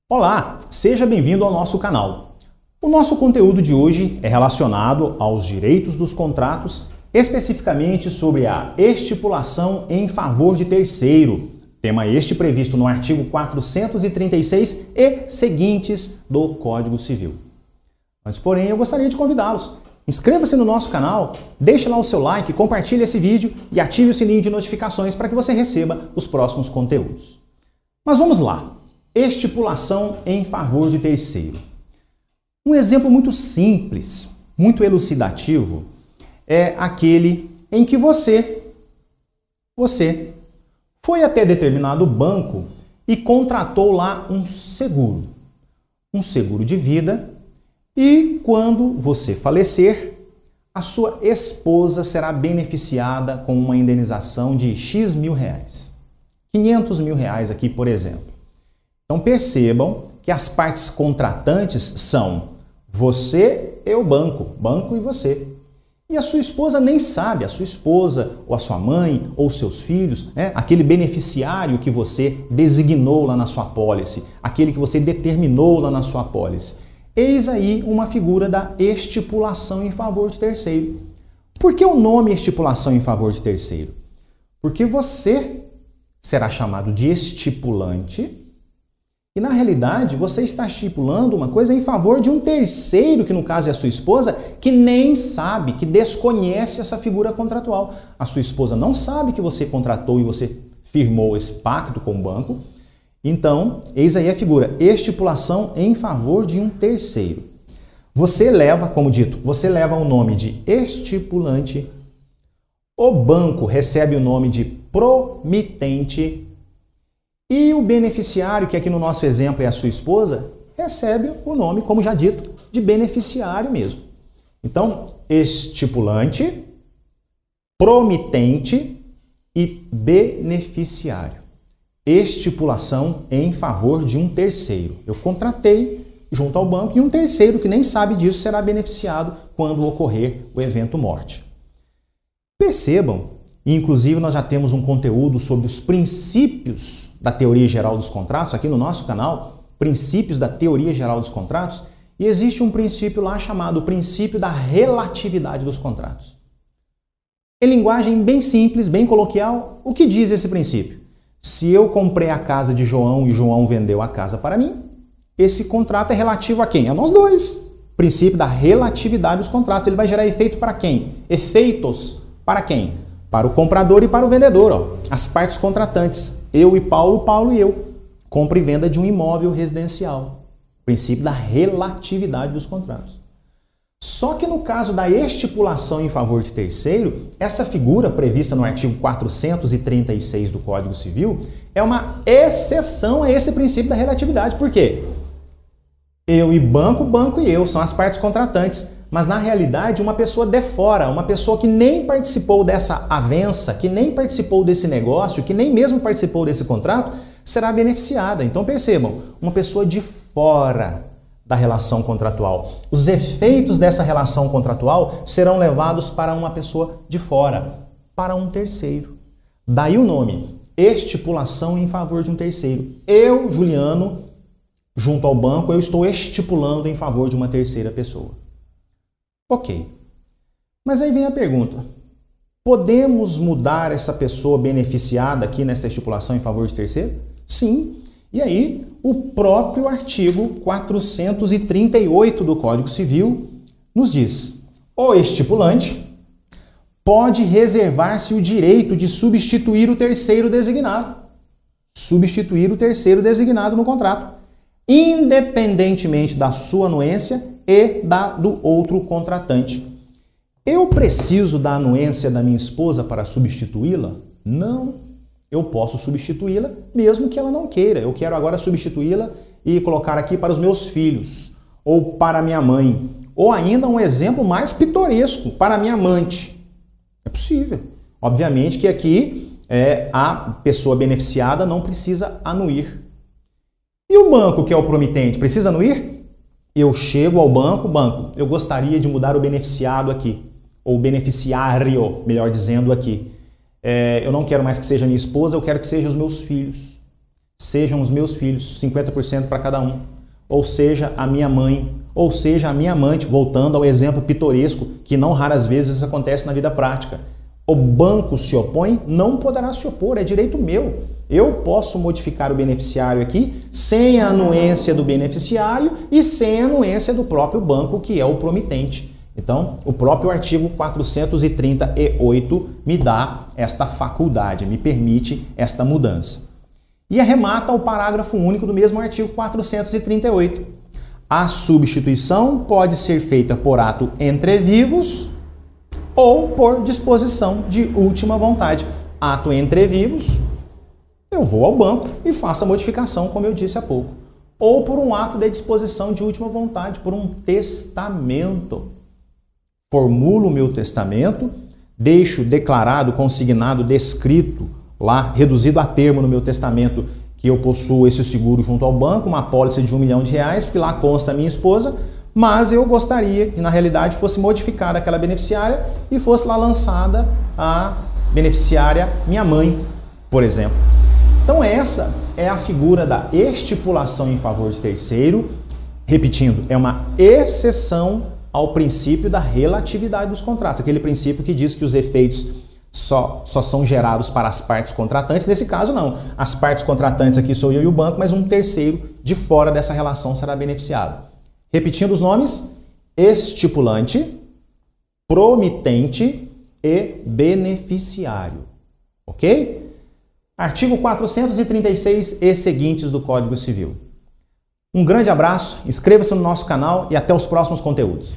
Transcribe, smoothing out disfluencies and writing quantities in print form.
Olá, seja bem-vindo ao nosso canal. O nosso conteúdo de hoje é relacionado aos direitos dos contratos, especificamente sobre a estipulação em favor de terceiro, tema este previsto no artigo 436 e seguintes do Código Civil. Antes, porém, eu gostaria de convidá-los. Inscreva-se no nosso canal, deixe lá o seu like, compartilhe esse vídeo e ative o sininho de notificações para que você receba os próximos conteúdos. Mas vamos lá. Estipulação em favor de terceiro. Um exemplo muito simples, muito elucidativo, é aquele em que você foi até determinado banco e contratou lá um seguro de vida, e quando você falecer, a sua esposa será beneficiada com uma indenização de X mil reais. 500 mil reais aqui, por exemplo. Então percebam que as partes contratantes são você e o banco e você. E a sua esposa nem sabe, a sua esposa ou a sua mãe ou seus filhos, aquele beneficiário que você designou lá na sua apólice, aquele que você determinou lá na sua apólice. Eis aí uma figura da estipulação em favor de terceiro. Por que o nome estipulação em favor de terceiro? Porque você será chamado de estipulante. E na realidade, você está estipulando uma coisa em favor de um terceiro, que no caso é a sua esposa, que nem sabe, que desconhece essa figura contratual. A sua esposa não sabe que você contratou e você firmou esse pacto com o banco. Então, eis aí a figura, estipulação em favor de um terceiro. Você leva, como dito, você leva o nome de estipulante, o banco recebe o nome de promitente, e o beneficiário, que aqui no nosso exemplo é a sua esposa, recebe o nome, como já dito, de beneficiário mesmo. Então, estipulante, promitente e beneficiário. Estipulação em favor de um terceiro. Eu contratei junto ao banco e um terceiro que nem sabe disso será beneficiado quando ocorrer o evento morte. Percebam, e inclusive nós já temos um conteúdo sobre os princípios da teoria geral dos contratos, aqui no nosso canal, princípios da teoria geral dos contratos, e existe um princípio lá chamado princípio da relatividade dos contratos. Em linguagem bem simples, bem coloquial, o que diz esse princípio? Se eu comprei a casa de João e João vendeu a casa para mim, esse contrato é relativo a quem? A nós dois. Princípio da relatividade dos contratos. Ele vai gerar efeito para quem? Efeitos para quem? Para o comprador e para o vendedor. Ó. As partes contratantes. Eu e Paulo, Paulo e eu. Compra e venda de um imóvel residencial. Princípio da relatividade dos contratos. Só que no caso da estipulação em favor de terceiro, essa figura prevista no artigo 436 do Código Civil é uma exceção a esse princípio da relatividade. Por quê? Eu e banco e eu são as partes contratantes. Mas na realidade uma pessoa de fora, uma pessoa que nem participou dessa avença, que nem participou desse negócio, que nem mesmo participou desse contrato, será beneficiada. Então percebam, uma pessoa de fora da relação contratual. Os efeitos dessa relação contratual serão levados para uma pessoa de fora, para um terceiro. Daí o nome, estipulação em favor de um terceiro. Eu, Juliano, junto ao banco, eu estou estipulando em favor de uma terceira pessoa. Ok. Mas aí vem a pergunta. Podemos mudar essa pessoa beneficiada aqui nessa estipulação em favor de terceiro? Sim. E aí, o próprio artigo 438 do Código Civil nos diz: o estipulante pode reservar-se o direito de substituir o terceiro designado. Substituir o terceiro designado no contrato, independentemente da sua anuência e do outro contratante. Eu preciso da anuência da minha esposa para substituí-la? Não. Eu posso substituí-la mesmo que ela não queira. Eu quero agora substituí-la e colocar aqui para os meus filhos, ou para minha mãe, ou ainda um exemplo mais pitoresco, para minha amante. É possível. Obviamente que aqui a pessoa beneficiada não precisa anuir. E o banco, que é o promitente, precisa anuir? Eu chego ao banco, eu gostaria de mudar o beneficiado aqui, ou beneficiário, melhor dizendo aqui. Eu não quero mais que seja minha esposa, eu quero que sejam os meus filhos. sejam os meus filhos, 50% para cada um, ou seja, a minha mãe, ou seja, a minha amante, voltando ao exemplo pitoresco, que não raras vezes isso acontece na vida prática. O banco se opõe, não poderá se opor, é direito meu. Eu posso modificar o beneficiário aqui sem a anuência do beneficiário e sem a anuência do próprio banco, que é o promitente. Então, o próprio artigo 438 me dá esta faculdade, me permite esta mudança. E arremata o parágrafo único do mesmo artigo 438. A substituição pode ser feita por ato entre vivos ou por disposição de última vontade. Ato entre vivos, eu vou ao banco e faço a modificação, como eu disse há pouco. Ou por um ato de disposição de última vontade, por um testamento. Formulo o meu testamento, deixo declarado, consignado, descrito lá, reduzido a termo no meu testamento, que eu possuo esse seguro junto ao banco, uma apólice de R$1 milhão, que lá consta a minha esposa, mas eu gostaria que na realidade fosse modificada aquela beneficiária e fosse lá lançada a beneficiária minha mãe, por exemplo. Então essa é a figura da estipulação em favor de terceiro. Repetindo, é uma exceção ao princípio da relatividade dos contratos, aquele princípio que diz que os efeitos só são gerados para as partes contratantes. Nesse caso não, as partes contratantes aqui sou eu e o banco, mas um terceiro de fora dessa relação será beneficiado. Repetindo os nomes: estipulante, promitente e beneficiário. Ok? Artigo 436 e seguintes do Código Civil. Um grande abraço, inscreva-se no nosso canal e até os próximos conteúdos.